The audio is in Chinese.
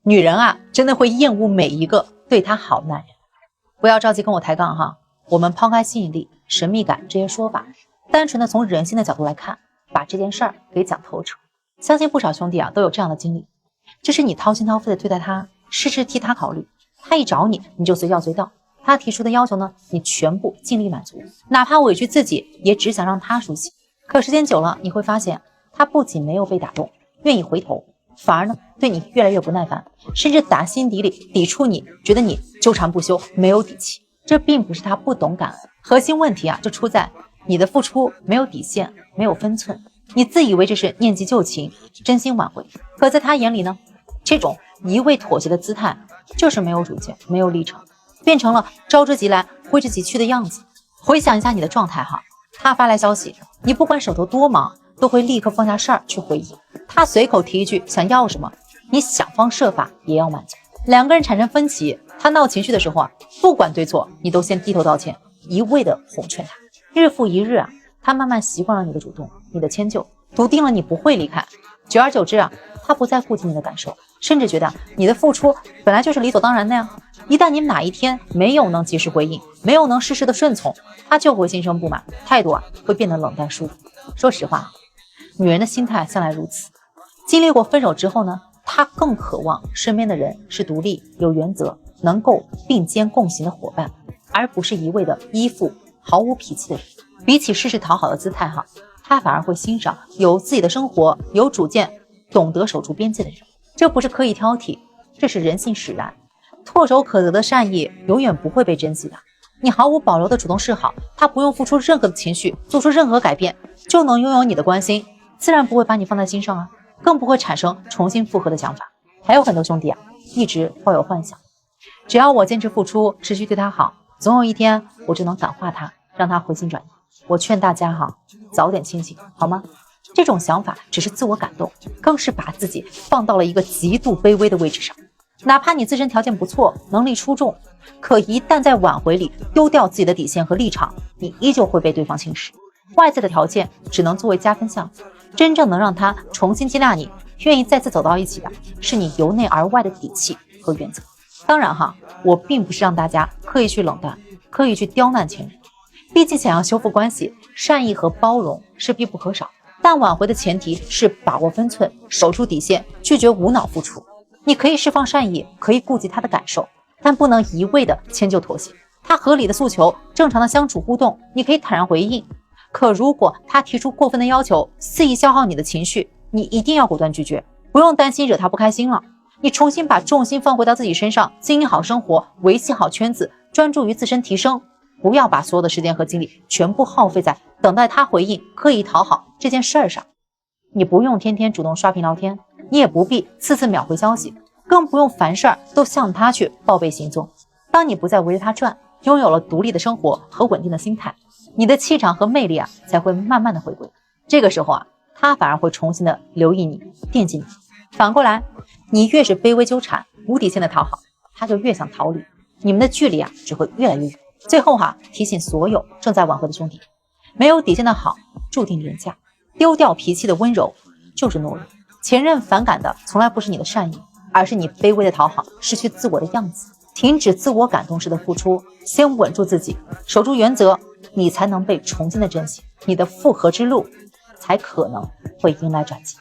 女人啊，真的会厌恶每一个对她好男人。不要着急跟我抬杠哈，我们抛开吸引力、神秘感这些说法，单纯的从人性的角度来看，把这件事儿给讲透彻。相信不少兄弟啊都有这样的经历，就是你掏心掏肺的对待他，事事替他考虑，他一找你，你就随叫随到，他提出的要求呢，你全部尽力满足，哪怕委屈自己，也只想让他舒心。可时间久了，你会发现，他不仅没有被打动，愿意回头，反而呢对你越来越不耐烦，甚至打心底里抵触你，觉得你纠缠不休，没有底气。这并不是他不懂感恩，核心问题啊就出在你的付出没有底线，没有分寸。你自以为这是念及旧情，真心挽回，可在他眼里呢，这种一味妥协的姿态就是没有主见，没有立场，变成了招之即来挥之即去的样子。回想一下你的状态哈，他发来消息，你不管手头多忙，都会立刻放下事儿去回应。他随口提一句想要什么，你想方设法也要满足。两个人产生分歧，他闹情绪的时候啊，不管对错，你都先低头道歉，一味的哄劝他。日复一日啊，他慢慢习惯了你的主动，你的迁就，笃定了你不会离开。久而久之啊，他不再顾及你的感受，甚至觉得你的付出本来就是理所当然的呀。一旦你哪一天没有能及时回应，没有能适时的顺从，他就会心生不满，态度啊会变得冷淡疏离。说实话，女人的心态向来如此。经历过分手之后呢，她更渴望身边的人是独立、有原则、能够并肩共行的伙伴，而不是一味的依附、毫无脾气的人。比起事事讨好的姿态哈，她反而会欣赏有自己的生活、有主见、懂得守住边界的人。这不是刻意挑剔，这是人性使然。唾手可得的善意永远不会被珍惜的。你毫无保留的主动示好，他不用付出任何的情绪，做出任何改变，就能拥有你的关心，自然不会把你放在心上啊，更不会产生重新复合的想法。还有很多兄弟啊，一直抱有幻想，只要我坚持付出，持续对他好，总有一天我就能感化他，让他回心转意。我劝大家哈，早点清醒好吗？这种想法只是自我感动，更是把自己放到了一个极度卑微的位置上。哪怕你自身条件不错，能力出众，可一旦在挽回里丢掉自己的底线和立场，你依旧会被对方轻视。外在的条件只能作为加分项，真正能让他重新接纳你，愿意再次走到一起的，是你由内而外的底气和原则。当然哈，我并不是让大家刻意去冷淡，刻意去刁难前任，毕竟想要修复关系，善意和包容是必不可少，但挽回的前提是把握分寸，守住底线，拒绝无脑付出。你可以释放善意，可以顾及他的感受，但不能一味的迁就妥协。他合理的诉求，正常的相处互动，你可以坦然回应。可如果他提出过分的要求，肆意消耗你的情绪，你一定要果断拒绝，不用担心惹他不开心了。你重新把重心放回到自己身上，经营好生活，维系好圈子，专注于自身提升，不要把所有的时间和精力全部耗费在等待他回应、刻意讨好这件事儿上。你不用天天主动刷屏聊天，你也不必次次秒回消息，更不用凡事都向他去报备行踪。当你不再围着他转，拥有了独立的生活和稳定的心态，你的气场和魅力啊才会慢慢的回归。这个时候啊，他反而会重新的留意你，惦记你。反过来，你越是卑微纠缠、无底线的讨好，他就越想逃离，你们的距离啊只会越来越远。最后提醒所有正在挽回的兄弟，没有底线的好注定廉价，丢掉脾气的温柔就是懦弱。前任反感的从来不是你的善意，而是你卑微的讨好，失去自我的样子。停止自我感动式的付出，先稳住自己，守住原则，你才能被重新的珍惜，你的复合之路才可能会迎来转机。